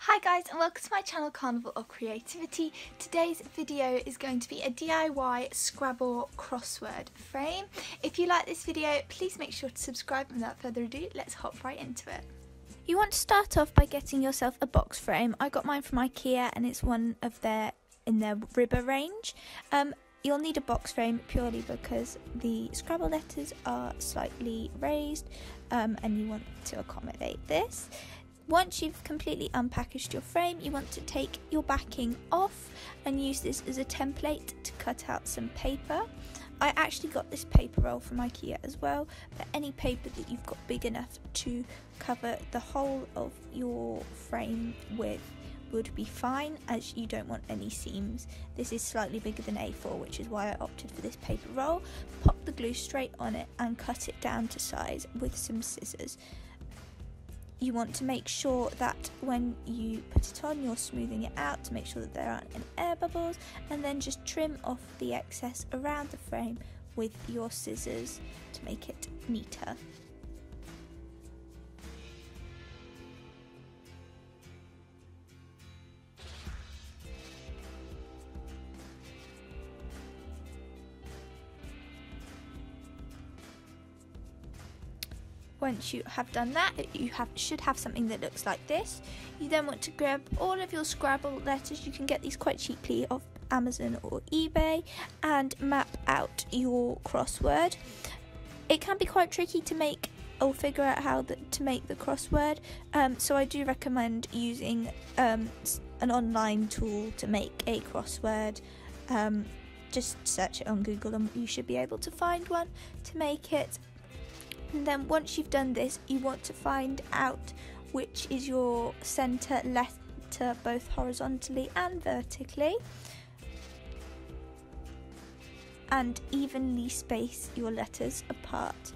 Hi guys, and welcome to my channel Carnival of Creativity. Today's video is going to be a DIY Scrabble crossword frame. If you like this video, please make sure to subscribe, and without further ado, let's hop right into it. You want to start off by getting yourself a box frame. I got mine from IKEA and it's one of their ribber range. You'll need a box frame purely because the Scrabble letters are slightly raised and you want to accommodate this. Once you've completely unpackaged your frame, you want to take your backing off and use this as a template to cut out some paper. I actually got this paper roll from IKEA as well, but any paper that you've got big enough to cover the whole of your frame with would be fine, as you don't want any seams. This is slightly bigger than A4, which is why I opted for this paper roll. Pop the glue straight on it and cut it down to size with some scissors. You want to make sure that when you put it on, you're smoothing it out to make sure that there aren't any air bubbles, and then just trim off the excess around the frame with your scissors to make it neater. Once you have done that, you should have something that looks like this. You then want to grab all of your Scrabble letters. You can get these quite cheaply off Amazon or eBay, and map out your crossword. It can be quite tricky to make or figure out how to make the crossword, so I do recommend using an online tool to make a crossword. Just search it on Google and you should be able to find one to make it. And then once you've done this, you want to find out which is your centre letter, both horizontally and vertically, and evenly space your letters apart.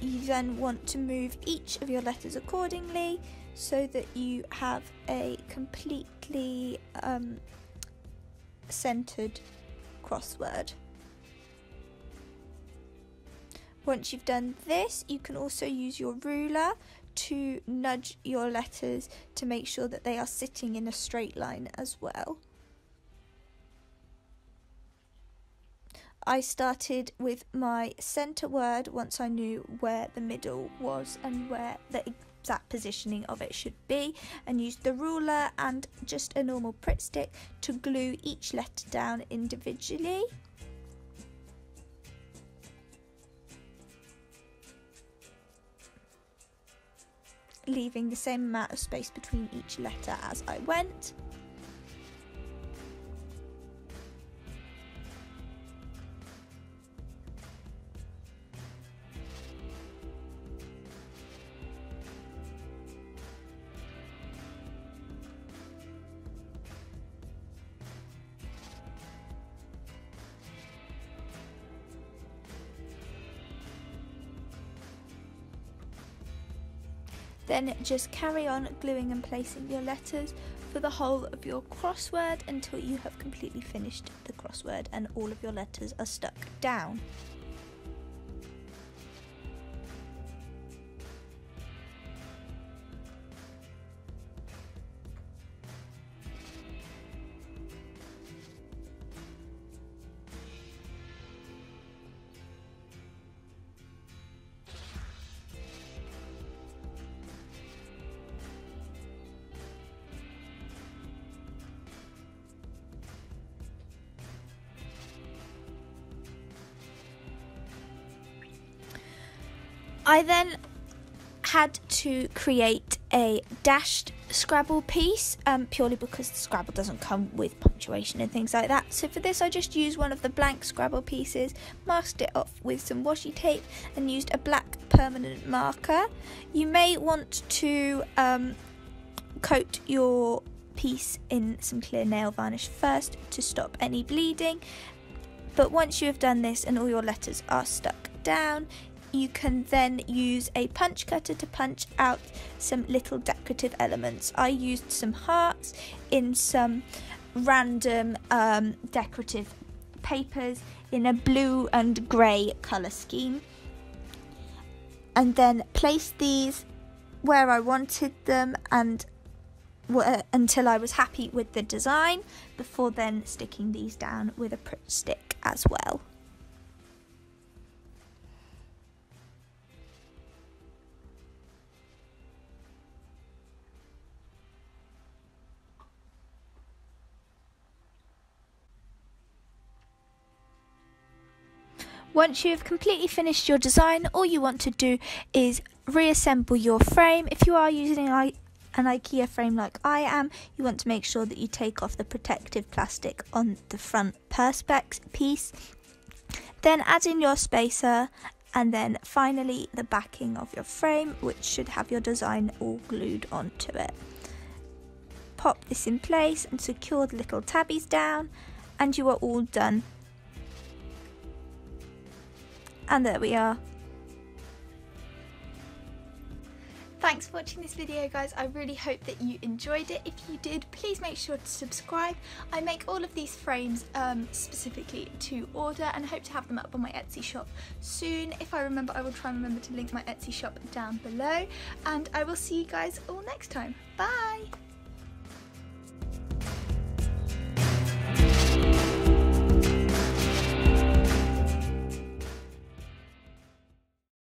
You then want to move each of your letters accordingly so that you have a completely centred crossword. Once you've done this, you can also use your ruler to nudge your letters to make sure that they are sitting in a straight line as well. I started with my centre word once I knew where the middle was and where the exact positioning of it should be, and used the ruler and just a normal Pritt stick to glue each letter down individually. Leaving the same amount of space between each letter as I went. Then just carry on gluing and placing your letters for the whole of your crossword until you have completely finished the crossword and all of your letters are stuck down. I then had to create a dashed Scrabble piece, purely because the Scrabble doesn't come with punctuation and things like that. So for this I just used one of the blank Scrabble pieces, masked it off with some washi tape and used a black permanent marker. You may want to coat your piece in some clear nail varnish first to stop any bleeding, but once you have done this and all your letters are stuck down, you can then use a punch cutter to punch out some little decorative elements. I used some hearts in some random decorative papers in a blue and grey colour scheme, and then place these where I wanted them and until I was happy with the design, before then sticking these down with a Pritt stick as well. Once you have completely finished your design, all you want to do is reassemble your frame. If you are using an IKEA frame like I am, you want to make sure that you take off the protective plastic on the front perspex piece. Then add in your spacer, and then finally the backing of your frame, which should have your design all glued onto it. Pop this in place and secure the little tabbies down, and you are all done. And there we are. Thanks for watching this video, guys. I really hope that you enjoyed it. If you did, please make sure to subscribe. I make all of these frames specifically to order, and hope to have them up on my Etsy shop soon. If I remember, I will try and remember to link my Etsy shop down below, and I will see you guys all next time. Bye!